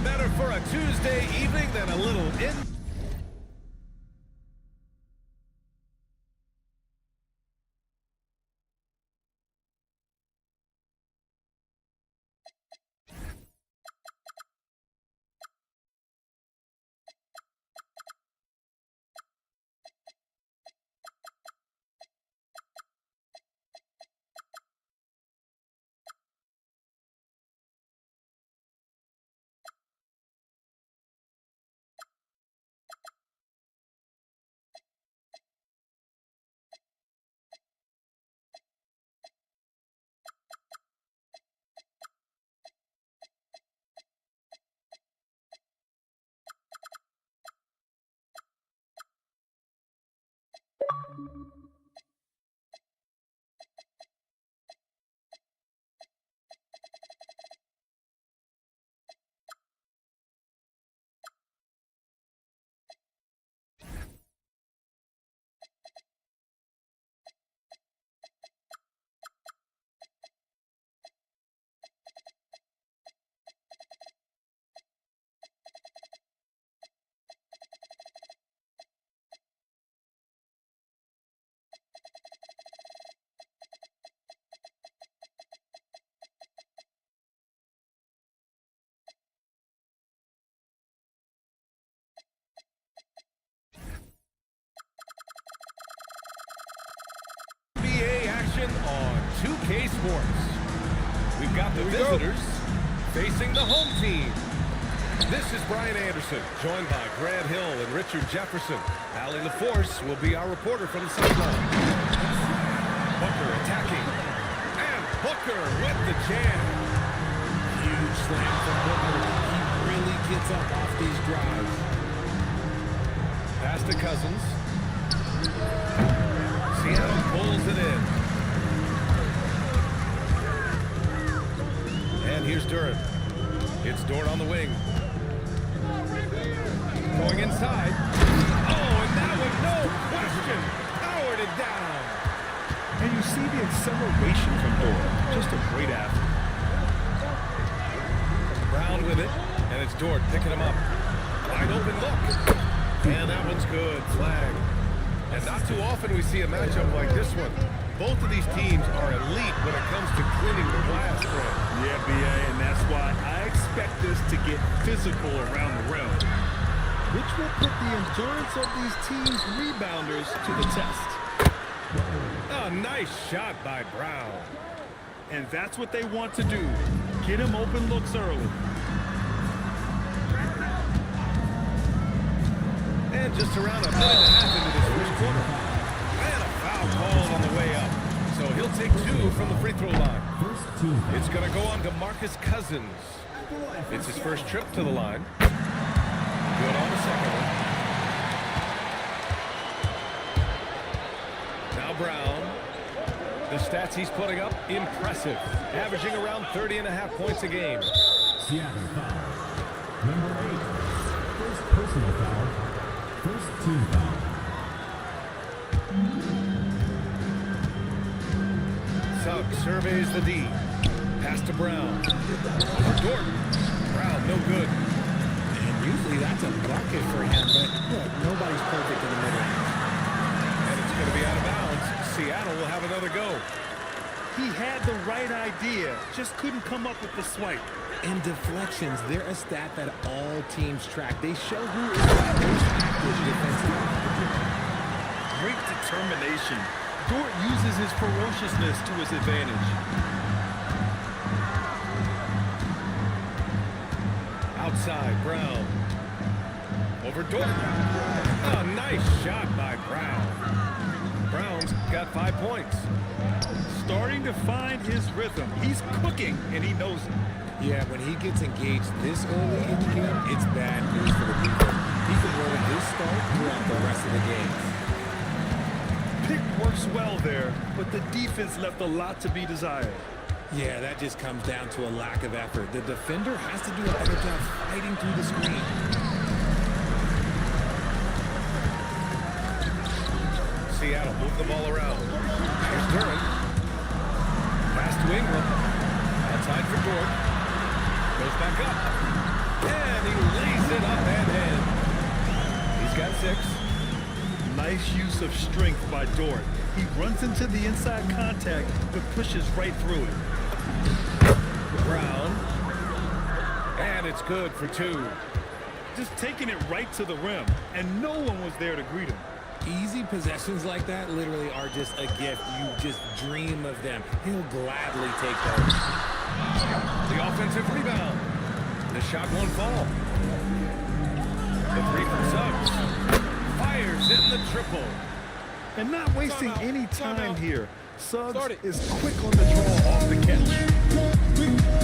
better for a Tuesday evening than a little NBA action on 2K Sports. We've got the visitors facing the home team. This is Brian Anderson, joined by Grant Hill and Richard Jefferson. Allie LaForce will be our reporter from the sideline. Booker attacking. And Booker with the jam. Huge slam from Booker. He really gets up off these drives. Pass to Cousins. Seattle pulls it in. And here's Durant. It's Dort on the wing. Going inside. Oh, and that one, no question, powered it down. And you see the acceleration from Dort. Just a great athlete. Brown with it, and it's Dort picking him up. Wide open look. And that one's good. Flag. And not too often we see a matchup like this one. Both of these teams are elite when it comes to cleaning the glass, Fred. Yeah, B.A., and that's why I expect this to get physical around the rim, which will put the endurance of these teams' rebounders to the test. A nice shot by Brown. And that's what they want to do. Get him open looks early. And just around a minute and a half into this first quarter. And a foul call on the way up. So he'll take two from the free throw line. It's going to go on to Marcus Cousins. It's his first trip to the line. Good on the second one. Now Brown. The stats he's putting up, impressive. Averaging around 30.5 points a game. Seattle foul. Number 8. First personal foul. First team foul. Suggs surveys the D. Pass to Brown. Dort. Brown, no good. And usually that's a bucket for him, but look, nobody's perfect in the mid-range. And it's going to be out of bounds. Seattle will have another go. He had the right idea, just couldn't come up with the swipe. And deflections, they're a stat that all teams track. They show who is the most active defensively. Great determination. Dort uses his ferociousness to his advantage. Outside, Brown. Over Dort. A nice shot by Brown. Brown's got 5 points. Starting to find his rhythm. He's cooking, and he knows it. Yeah, when he gets engaged this early in the game, it's bad news for the defense. He can roll his start throughout the rest of the game. Pick works well there, but the defense left a lot to be desired. Yeah, that just comes down to a lack of effort. The defender has to do a better job fighting through the screen. Seattle move the ball around. Here's Durant. Pass to Ingram. Outside for Dort. Goes back up. And he lays it up and in. He's got 6. Nice use of strength by Dort. He runs into the inside contact but pushes right through it. Brown. And it's good for 2. Just taking it right to the rim, and no one was there to greet him. Easy possessions like that literally are just a gift. You just dream of them. He'll gladly take those. The offensive rebound. The shot won't fall. The 3 from Suggs. Fires in the triple. And not wasting any time here. Suggs is quick on the draw off the catch.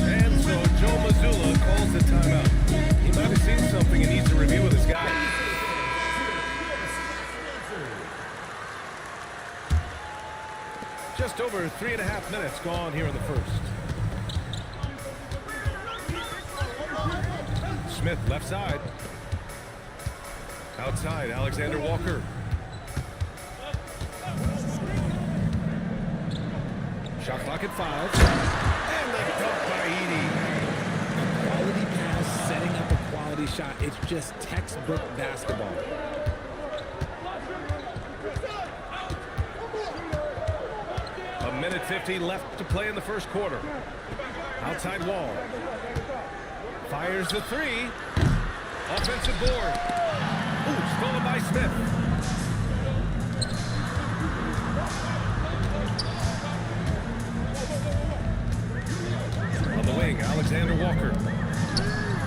And so Joe Mazzulla calls the timeout. He might have seen something and needs to review with his guys. Just over 3.5 minutes gone here in the first. Smith left side. Outside, Alexander Walker. Shot clock at 5. And the dunk by Edey. Quality pass, setting up a quality shot. It's just textbook basketball. A minute 50 left to play in the first quarter. Outside Wall. Fires the 3. Offensive board. Ooh, stolen by Smith. On the wing, Alexander Walker.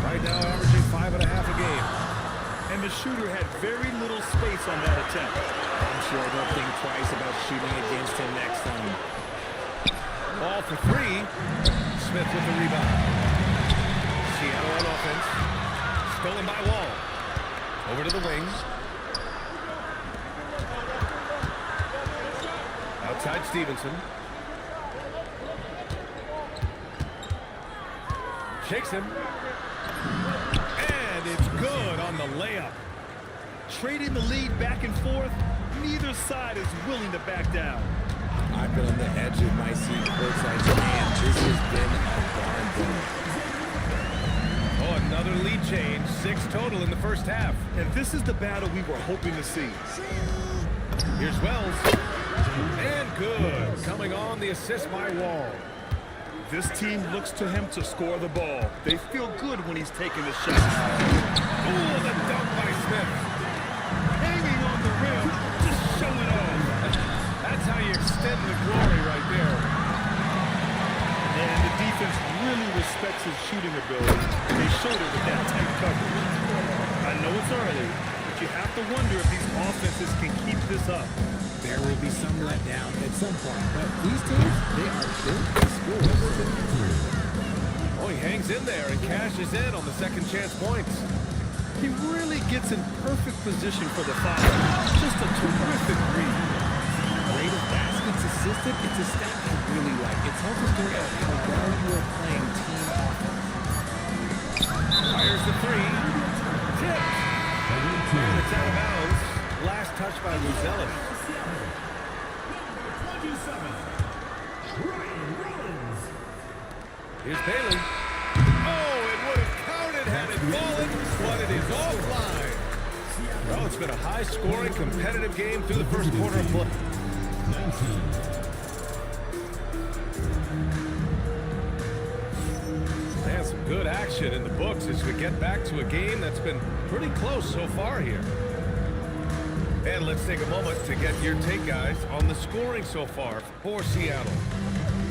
Right now averaging 5.5 a game. And the shooter had very little space on that attempt. I'm sure they'll think twice about shooting against him next time. Ball for 3. Smith with the rebound. Seattle on offense. Stolen by Wall. Over to the wing. Outside Stevenson. Shakes him. And it's good on the layup. Trading the lead back and forth, neither side is willing to back down. I've been on the edge of my seat courtside, man. This has been a barn burner. Oh, another lead change. 6 total in the first half. And this is the battle we were hoping to see. Here's Wells. And good. Coming on the assist by Wall. This team looks to him to score the ball. They feel good when he's taking the shot. Ooh, the dunk by Smith. Hanging on the rim, just showing off. That's how you extend the glory right there. And the defense really respects his shooting ability. They showed it with that tight coverage. I know it's early, but you have to wonder if these offenses can keep this up. There will be some letdown at some point, but these teams, they are built to score. Oh, he hangs in there and cashes in on the second chance points. He really gets in perfect position for the foul. Just a terrific read. Rate of baskets assisted, it's a stat I really like. It's helping figure out how well you are playing team offense. Fires the 3. Tipped. And it's out of bounds. Last touch by Luzelis. Here's Bailey. Oh, it would have counted had it fallen, but it is offline. Well, it's been a high-scoring, competitive game through the first quarter of play. 19. And some good action in the books as we get back to a game that's been pretty close so far here. And let's take a moment to get your take, guys, on the scoring so far for Seattle.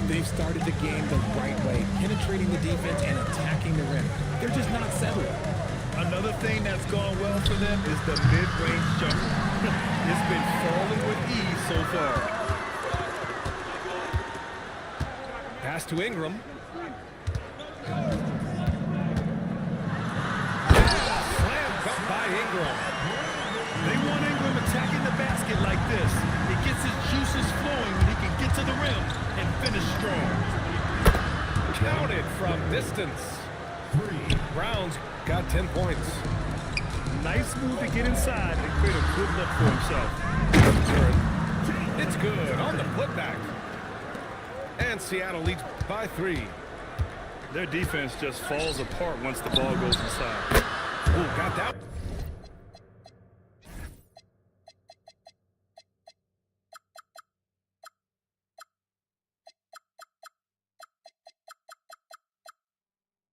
They've started the game the right way, penetrating the defense and attacking the rim. They're just not settling. Another thing that's gone well for them is the mid-range jumper. It's been falling with ease so far. Pass to Ingram. Slam cut by Ingram. They want Ingram attacking the basket like this. It gets his juices flowing when he can get to the rim and finish strong. Counted from distance. Brown's got 10 points. Nice move to get inside and create a good look for himself. It's good on the putback. And Seattle leads by 3. Their defense just falls apart once the ball goes inside. Ooh, got that.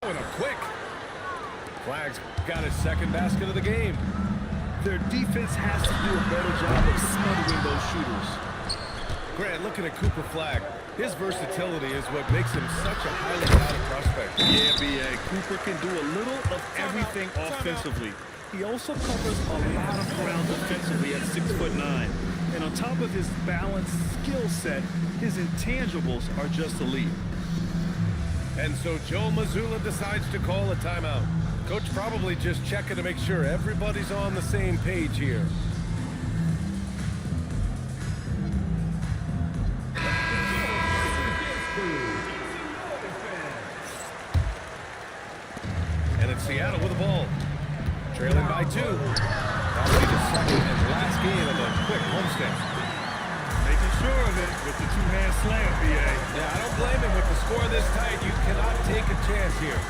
And a quick. Flag's got his second basket of the game. Their defense has to do a better job of smothering those shooters. Grant, looking at Cooper Flagg, his versatility is what makes him such a highly touted prospect. Yeah, B.A. Cooper can do a little of everything offensively. He also covers a lot of ground defensively at 6'9". And on top of his balanced skill set, his intangibles are just elite. And so Joe Mazzulla decides to call a timeout. Coach probably just checking to make sure everybody's on the same page here. And it's Seattle with the ball. Trailing by 2. That'll be the second and last game of the quick homestand. Making sure of it with the two-hand slam, B.A. Yeah, I don't blame him. With the score this tight, you cannot take a chance here.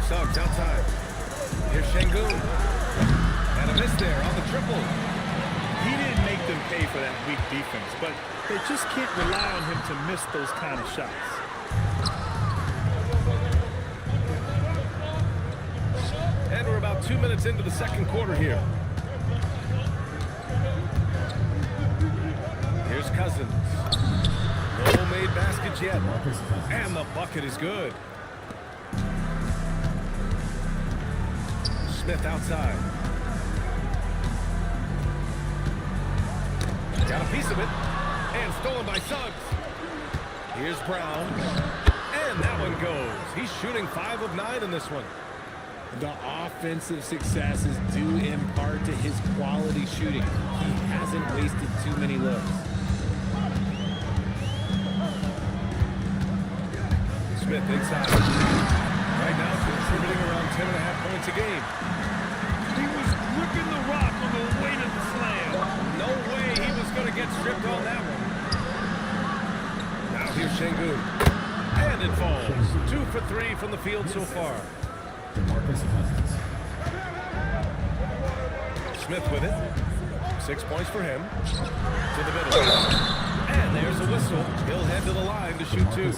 Suggs outside. Here's Şengün. And a miss there on the triple. He didn't make them pay for that weak defense, but they just can't rely on him to miss those kind of shots. And we're about 2 minutes into the second quarter here. Here's Cousins. No made baskets yet. And the bucket is good. Smith outside. Got a piece of it. And stolen by Suggs. Here's Brown. And that one goes. He's shooting 5 of 9 in this one. The offensive successes due in part to his quality shooting. He hasn't wasted too many looks. Smith inside. Right now contributing around 10.5 points a game. He was gripping the rock on the way to the slam. No way he was going to get stripped on that one. Now here's Şengün. And it falls. 2 for 3 from the field so far. DeMarcus Cousins. Smith with it. 6 points for him. To the middle. And there's a whistle. He'll head to the line to shoot 2.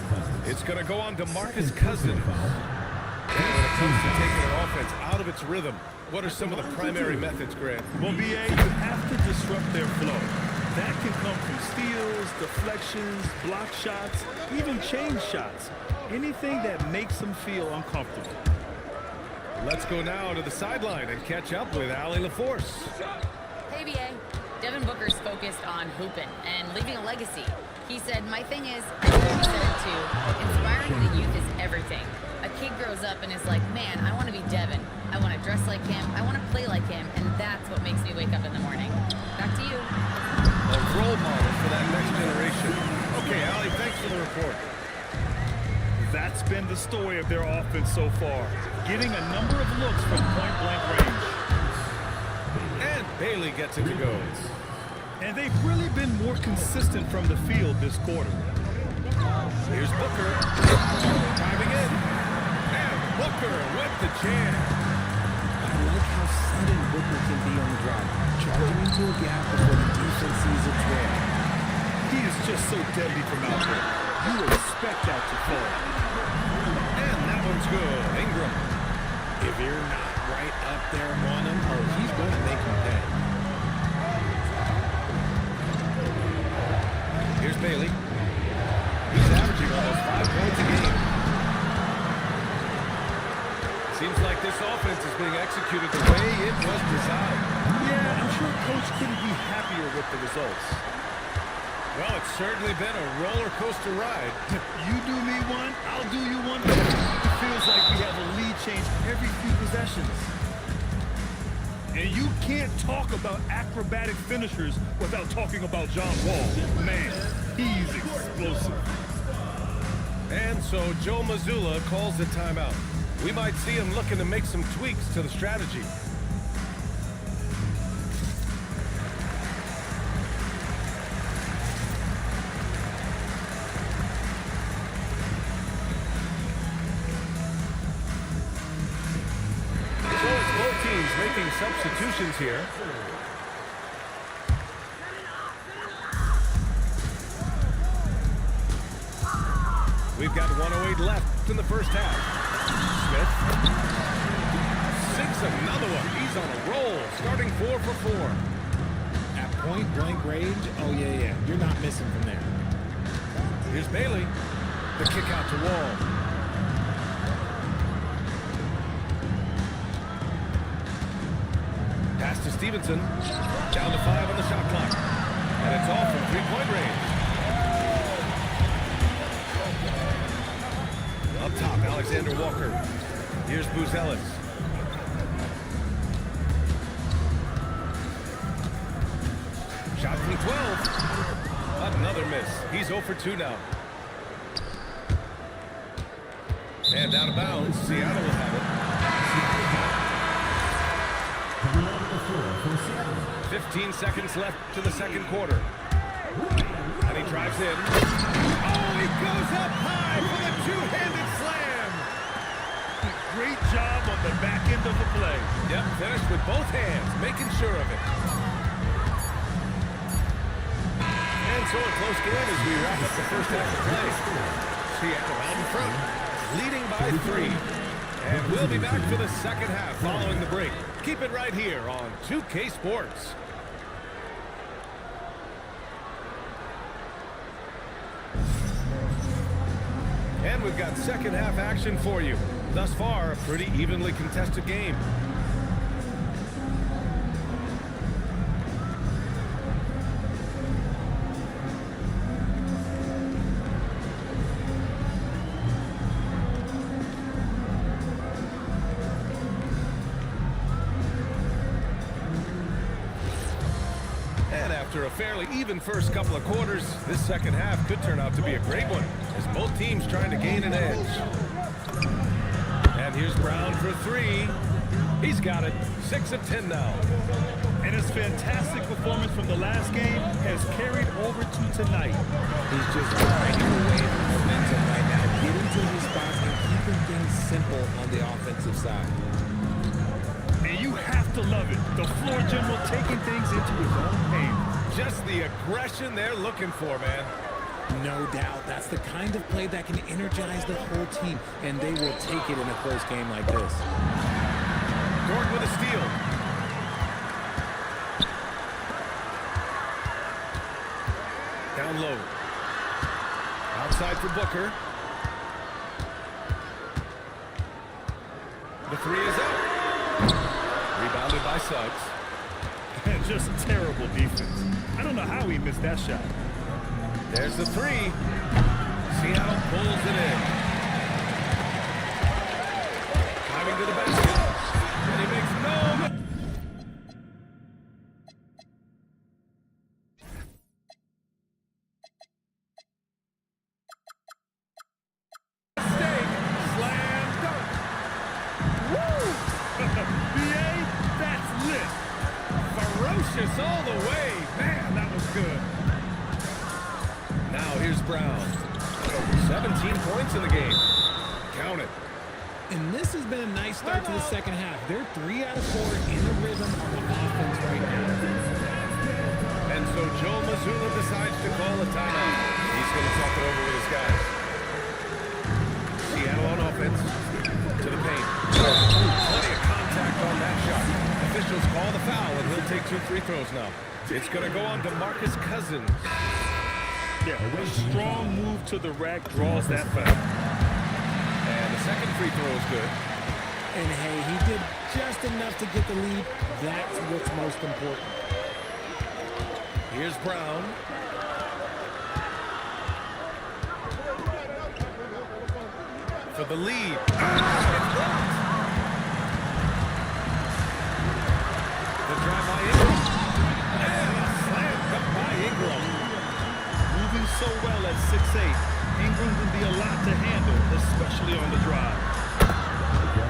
It's going to go on DeMarcus Cousins. And when it comes to taking an offense out of its rhythm, what are some of the primary methods, Grant? Well, B.A., you have to disrupt their flow. That can come from steals, deflections, block shots, even change shots. Anything that makes them feel uncomfortable. Let's go now to the sideline and catch up with Allie LaForce. Hey, BA. Devin Booker's focused on hooping and leaving a legacy. He said, my thing is, I think he said it too, inspiring the youth is everything. A kid grows up and is like, man, I want to be Devin. I want to dress like him. I want to play like him. And that's what makes me wake up in the morning. Back to you. A role model for that next generation. Okay, Allie, thanks for the report. That's been the story of their offense so far, getting a number of looks from point-blank range. And Bailey gets it to go. And they've really been more consistent from the field this quarter. Here's Booker. Driving in. And Booker with the jam. I like how sudden Booker can be on the drop, charging into a gap before the defense sees it trail. He is just so deadly from out there. You would expect that to fall. And that one's good. Ingram. If you're not right up there on him, oh, he's going to make him pay. Here's Bailey. He's averaging almost 5 points a game. Seems like this offense is being executed the way it was designed. Yeah, I'm sure Coach couldn't be happier with the results. Well, it's certainly been a roller coaster ride. You do me one, I'll do you one better. It feels like we have a lead change every few possessions. And you can't talk about acrobatic finishers without talking about John Wall. Man, he's explosive. And so Joe Mazzulla calls the timeout. We might see him looking to make some tweaks to the strategy. some substitutions here. We've got 1:08 left in the first half. Smith sinks another one. He's on a roll, starting 4 for 4. At point blank range, oh yeah. You're not missing from there. Here's Bailey. The kick out to Wall. Pass to Stevenson. Down to 5 on the shot clock. And it's off from three-point range. Up top, Alexander Walker. Here's Buzelis. Shot from 12. Another miss. He's 0 for 2 now. And out of bounds. Seattle will have it. 15 seconds left to the second quarter. And he drives in. Oh, he goes up high for the two-handed slam. Great job on the back end of the play. Yep, finished with both hands, making sure of it. And so a close game as we wrap up the first half of play. Seattle out in front, leading by 3. And we'll be back for the second half following the break. Keep it right here on 2K Sports. And we've got second half action for you. Thus far, a pretty evenly contested game. And after a fairly even first couple of quarters, this second half could turn out to be a great one, as both teams trying to gain an edge. And here's Brown for 3. He's got it. 6 of 10 now. And his fantastic performance from the last game has carried over to tonight. He's just riding away the momentum right now, getting to his spots and keeping things simple on the offensive side. And you have to love it. The floor general taking things into his own hands. Just the aggression they're looking for, man. No doubt. That's the kind of play that can energize the whole team, and they will take it in a close game like this. Dort with a steal. Down low. Outside for Booker. The 3 is up. Rebounded by Suggs. And just terrible defense. I don't know how he missed that shot. There's the 3. Seattle pulls it in. Driving to the basket. And he makes no mistake. Slam dunk. Woo! BA, that's lit. Ferocious all the way. Man, that was good. Now here's Brown. 17 points in the game. Count it. And this has been a nice start to the second half. They're 3 out of 4 in the rhythm on the offense right now. And so Joe Mazzulla decides to call a timeout. He's going to talk it over with his guys. Seattle on offense. To the paint. Plenty of contact on that shot. Officials call the foul, and he'll take 2 free throws now. It's going to go on to Marcus Cousins. Yeah, a strong move to the rack draws that foul. And the second free throw is good. And hey, he did just enough to get the lead. That's what's most important. Here's Brown. For the lead. It's blocked. The drive by Ingram. And a slam cut by Ingram. Moving so well at 6'8", Ingram can be a lot to handle, especially on the drive.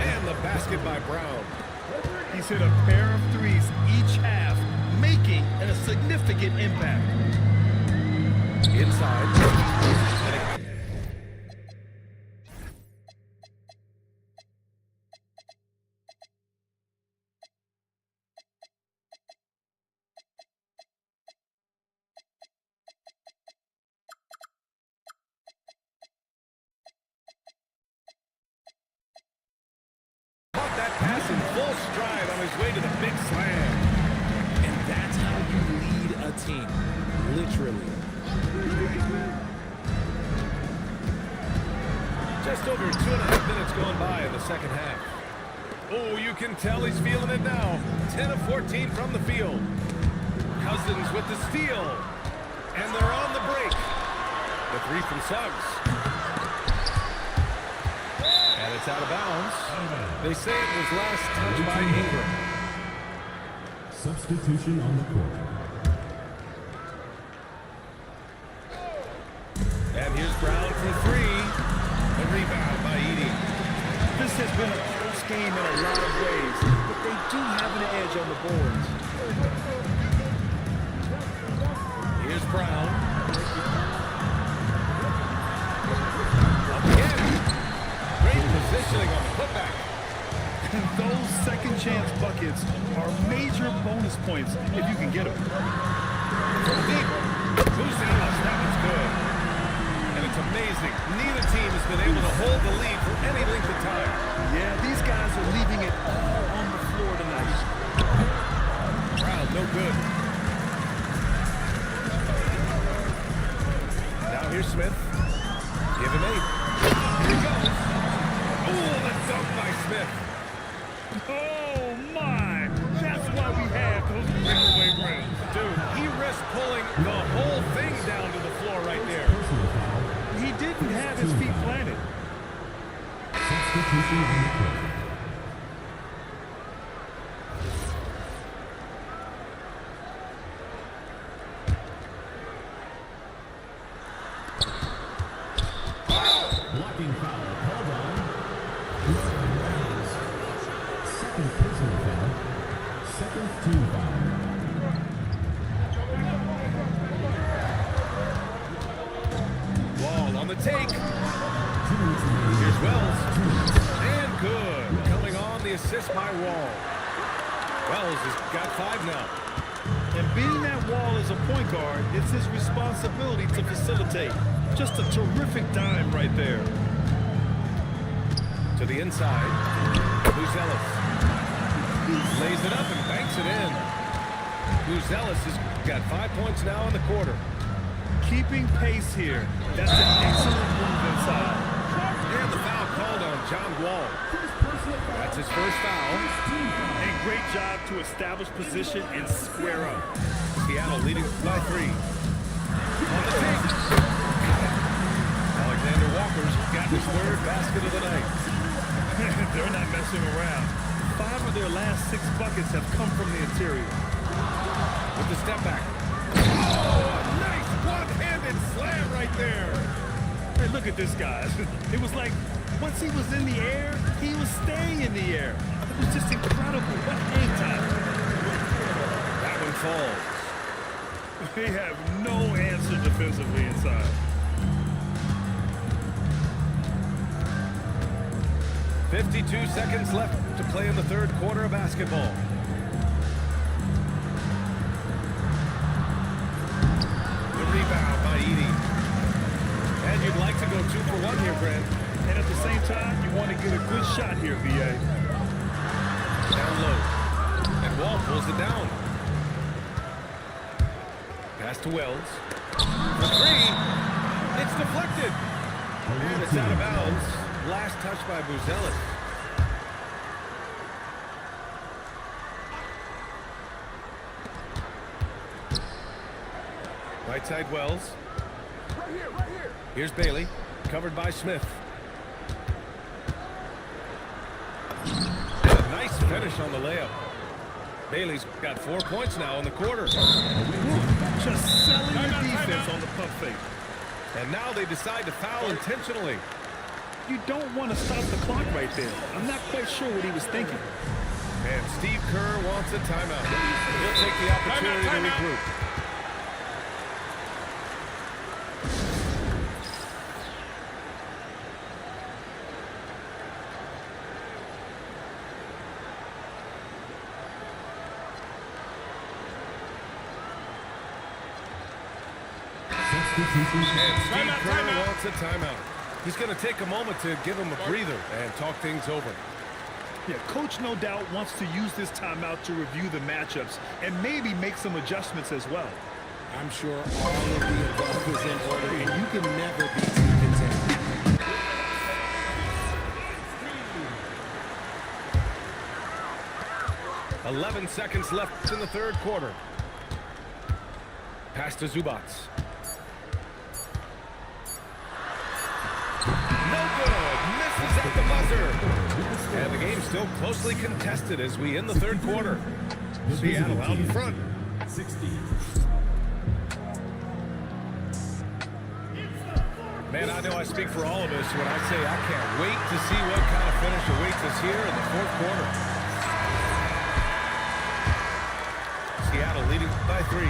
And the basket by Brown. He's hit a pair of threes each half, making a significant impact. Inside. full stride on his way to the big slam. And that's how you lead a team. Literally. Just over 2.5 minutes gone by in the second half. Oh, you can tell he's feeling it now. 10 of 14 from the field. Cousins with the steal. And they're on the break. The three from Suggs. And it's out of bounds. They say it was last touched by Ingram. Substitution on the court. And here's Brown for three. The rebound by Edey. This has been a close game in a lot of ways, but they do have an edge on the boards. Here's Brown. Up again. Great positioning on the putback. And those second chance buckets are major bonus points if you can get them. From deep. Buzelis, that one's good. And it's amazing. Neither team has been able to hold the lead for any length of time. Yeah, these guys are leaving it all on the floor tonight. Brown, no good. Now here's Smith. Give him 8. Here he goes. Oh, the dunk by Smith. Oh, my! That's why we have those breakaway rims. Dude, he risked pulling the whole thing down to the floor right there. He didn't have his feet planted. Substitution on the court. Blocking foul called on. Second personal foul. Second team foul. Wall on the take. Here's Wells. And good. Coming on the assist by Wall. Wells has got 5 now. And being that Wall as a point guard, it's his responsibility to facilitate. Just a terrific dime right there. To the inside. Buzelis. Lays it up and banks it in. Buzelis has got 5 points now in the quarter. Keeping pace here. That's an excellent move inside. And the foul called on John Wall. That's his first foul. A great job to establish position and square up. Seattle leading by 3. On the take. Alexander Walker's got his 3rd basket of the night. They're not messing around. 5 of their last 6 buckets have come from the interior. With the step back. Oh, nice one-handed slam right there. Hey, look at this, guys. It was like once he was in the air, he was staying in the air. It was just incredible. What hang time. That one falls. They have no answer defensively inside. 52 seconds left to play in the 3rd quarter of basketball. The rebound by Edey. And you'd like to go 2 for 1 here, Grant. And at the same time, you want to get a good shot here, VA. Down low. And Wall pulls it down. Pass to Wells. For 3. It's deflected. And it's out of bounds. Last touch by Buzelis. Right side Wells. Right here. Here's Bailey, covered by Smith. And a nice finish on the layup. Bailey's got 4 points now in the quarter. Just selling the defense on the pump fake. And now they decide to foul intentionally. You don't want to stop the clock right there. I'm not quite sure what he was thinking. And Steve Kerr wants a timeout. He'll take the opportunity to regroup. And Steve Kerr wants a timeout. He's going to take a moment to give him a breather and talk things over. Yeah, coach no doubt wants to use this timeout to review the matchups and maybe make some adjustments as well. I'm sure all of the above is in order, and you can never be too content. 11 seconds left in the third quarter. Pass to Zubats. No good. Misses at the buzzer. And the game's still closely contested as we end the third quarter. Seattle out in front. 60. Man, I know I speak for all of us when I say I can't wait to see what kind of finish awaits us here in the fourth quarter. Seattle leading by 3.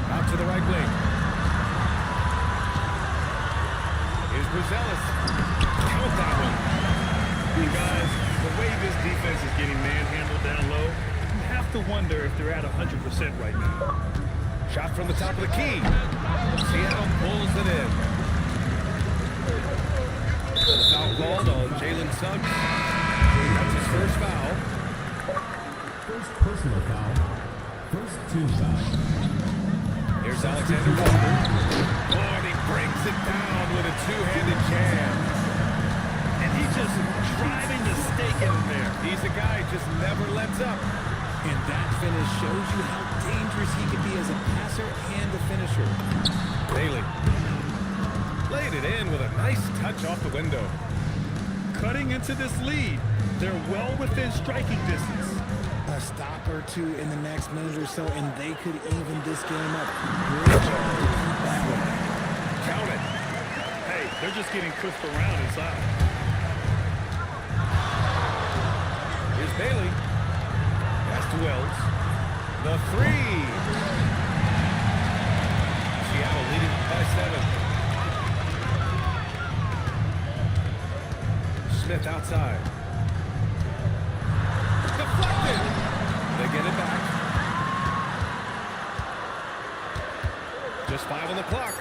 Out to the right wing. Here's Buzelis. Count that one. You guys, the way this defense is getting manhandled down low, you have to wonder if they're at 100% right now. Shot from the top of the key. Seattle pulls it in. Foul called on Jalen Suggs. That's his first foul. First personal foul. First team foul. Here's Alexander Walker. Oh, and he breaks it down with a two-handed jam. And he's just driving the stake in there. He's a guy who just never lets up. And that finish shows you how dangerous he can be as a passer and a finisher. Bailey laid it in with a nice touch off the window. Cutting into this lead. They're well within striking distance. A stop or two in the next minute or so, and they could even this game up. Great job to keep that one. Count it. Hey, they're just getting pushed around inside. Here's Bailey. Pass to Wells. The 3. Seattle leading by 7. Smith outside. Deflected. They get it back. Just 5 on the clock.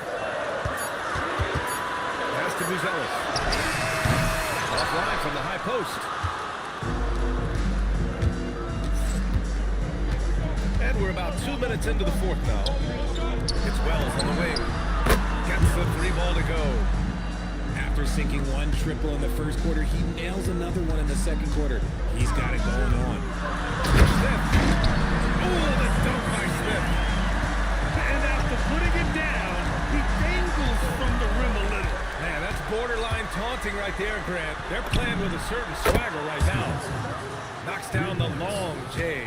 Pass to Buzelis. Offline from the high post. And we're about 2 minutes into the fourth now. It's Wells on the wing. Gets the 3 ball to go. After sinking one triple in the first quarter, he nails another one in the second quarter. He's got it going on. Smith. Oh, the dunk by Smith. And after putting it down, he dangles from the rim a little. Man, that's borderline taunting right there, Grant. They're playing with a certain swagger right now. Knocks down the long J.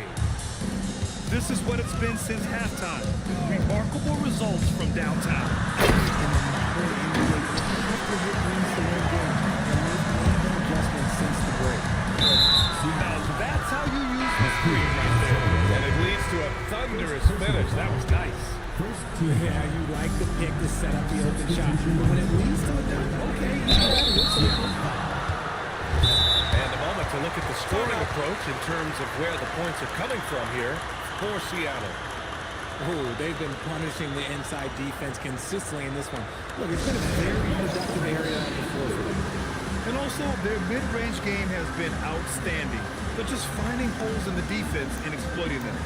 This is what it's been since halftime. Remarkable results from downtown. Now that's how you use the screen right there. And it leads to a thunderous finish. That was nice. First team Yeah, foul. you like the pick to set up the open shot. But when it leads to a dunk, okay, you got it. Looks like And a moment to look at the scoring approach in terms of where the points are coming from here for Seattle. oh, they've been punishing the inside defense consistently in this one. Look, it's been a very productive area on the floor for them. And also, their mid-range game has been outstanding. They're just finding holes in the defense and exploiting them.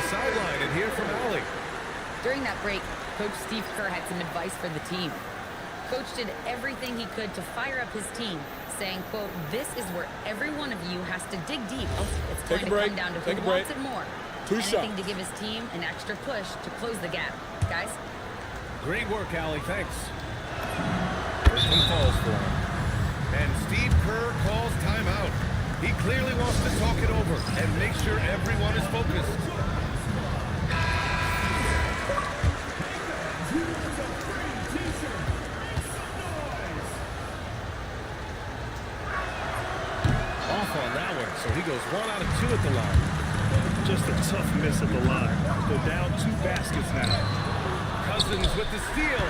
Sideline and hear from Allie. During that break, Coach Steve Kerr had some advice for the team. Coach did everything he could to fire up his team, saying, quote, "This is where every one of you has to dig deep. It's Take going a to break. come down to Take who a break. wants it more. Two Anything shots. to give his team an extra push to close the gap. Guys, Great work, Allie. Thanks. First one falls for him. And Steve Kerr calls timeout. He clearly wants to talk it over and make sure everyone is focused. Off on that one, so he goes 1 out of 2 at the line. Just a tough miss at the line. They're down 2 baskets now. Cousins with the steal.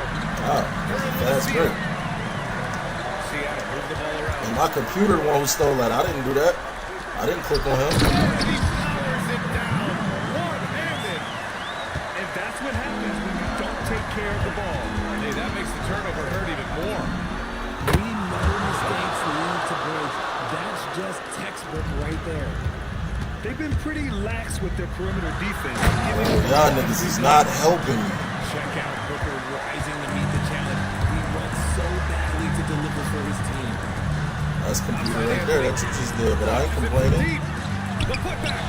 Wow, that's great. Seattle move the ball around. And my computer the one who stole that. I didn't do that. I didn't click on him. And he powers it down, one-handed. And that's what happens when you don't take care of the ball. Hey, that makes the turnover hurt even more. We know mistakes lead to breaks. That's just textbook right there. They've been pretty lax with their perimeter defense. Y'all niggas is not helping me. Check out Booker rising to meet the challenge. He wants so badly to deliver for his team. That's computer right there. That's what you just did, but I ain't complaining. Deep. The putback.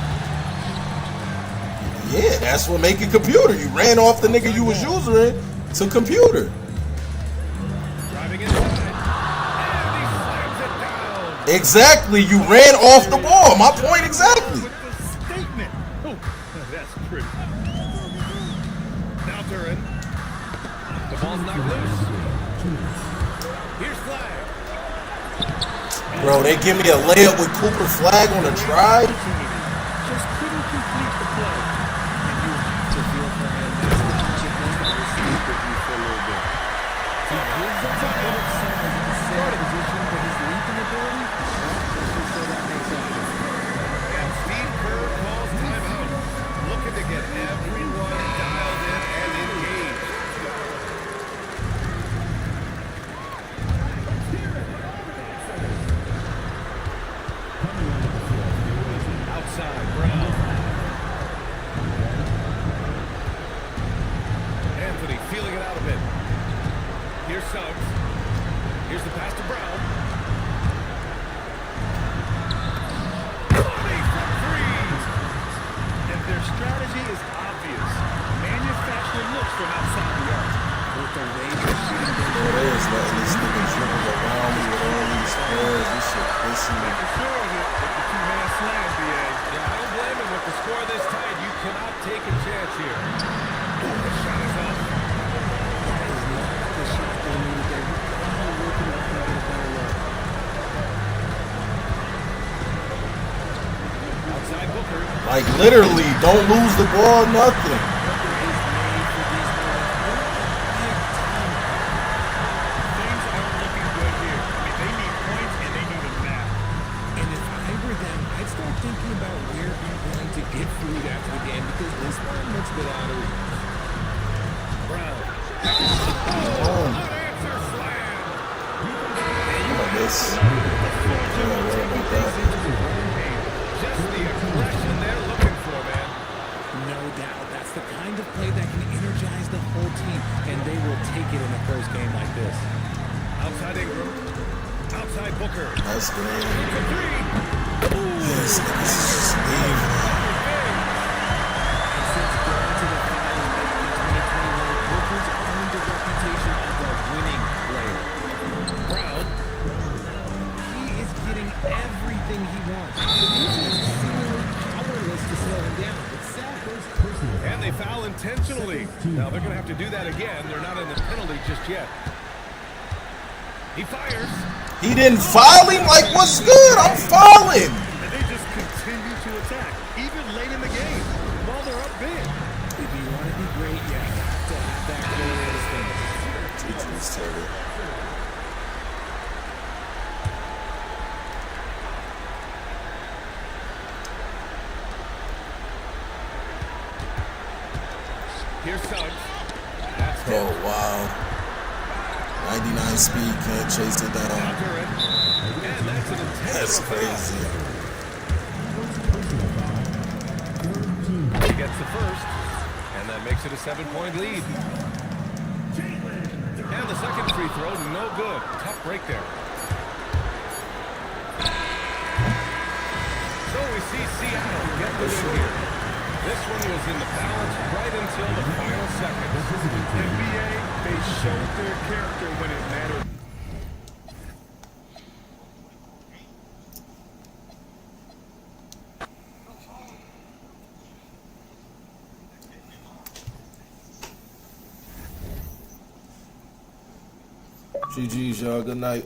Yeah, that's what make it computer. You ran off the nigga you was using to computer. Driving inside. And he slams it down. Exactly. You ran off the ball. My point exactly. With the statement. Oh, that's pretty. Now Duran. The ball's not loose. Here's Flag. Bro, they give me a layup with Cooper Flag on a try. Just couldn't complete the play. And you have to feel for him. That's the magic one that will sleep with you for a little bit. He gives us a bit of size in the same position, but his leaping ability, let's just say that makes up for it. And Steve Kerr calls timeout. Looking to get everyone dialed in and engaged. Outside, Brown. Anthony feeling it out a bit. Here's Suggs. Here's the pass to Brown. Body for three. And their strategy is obvious. Manufacture looks from outside the arc. With the way they're shooting their Bro, they is letting this nigga dribble around me with all these players. This shit pissing me. For sure of it, with the two-man slam, BA. Yeah, I don't blame him with the score this tight. You cannot take a chance here. The shot is off. That is not the shot they needed there. He's probably working on a better look. Outside Booker. Like, literally, don't lose the ball, nothing. Things aren't looking good here. I mean, they need points and they need a nap. And if I were them, I'd start thinking about where I'm going to get food after the game because this one looks a bit out of reach. Brown. Oh, Unanswered slam. I'm gonna miss. Yeah, worry about that. Just the aggression they're looking for, man. No doubt. That's the kind of play that can energize the whole team, and they will take it in a close game like this. Outside Ingram. Outside Booker. That's great. For three. This nigga's just leaving. And since going to the finals back in 2021, Booker's earned the reputation of a winning player. Brown. He is getting everything he wants. The defense is seemingly powerless to slow him down. It's sad. And they foul intentionally. Now they're going to have to do that again. They're not in the penalty just yet. He fires. He didn't foul him? Like, what's good? I'm fouling. And they just continue to attack, even late in the game, while they're up big. If you want to be great, you have to have that glorious thing. It's terrible. Here's Suggs. That's Oh, wow. 99 speed, can't chase it down. Duran. And that's an intentional That's foul. crazy. He gets the first, and that makes it a 7-point lead. And the second free throw, no good. Tough break there. see Seattle get the win here. This one was in the balance right until the final seconds. NBA, they showed their character when it mattered. GG's, y'all. Good night.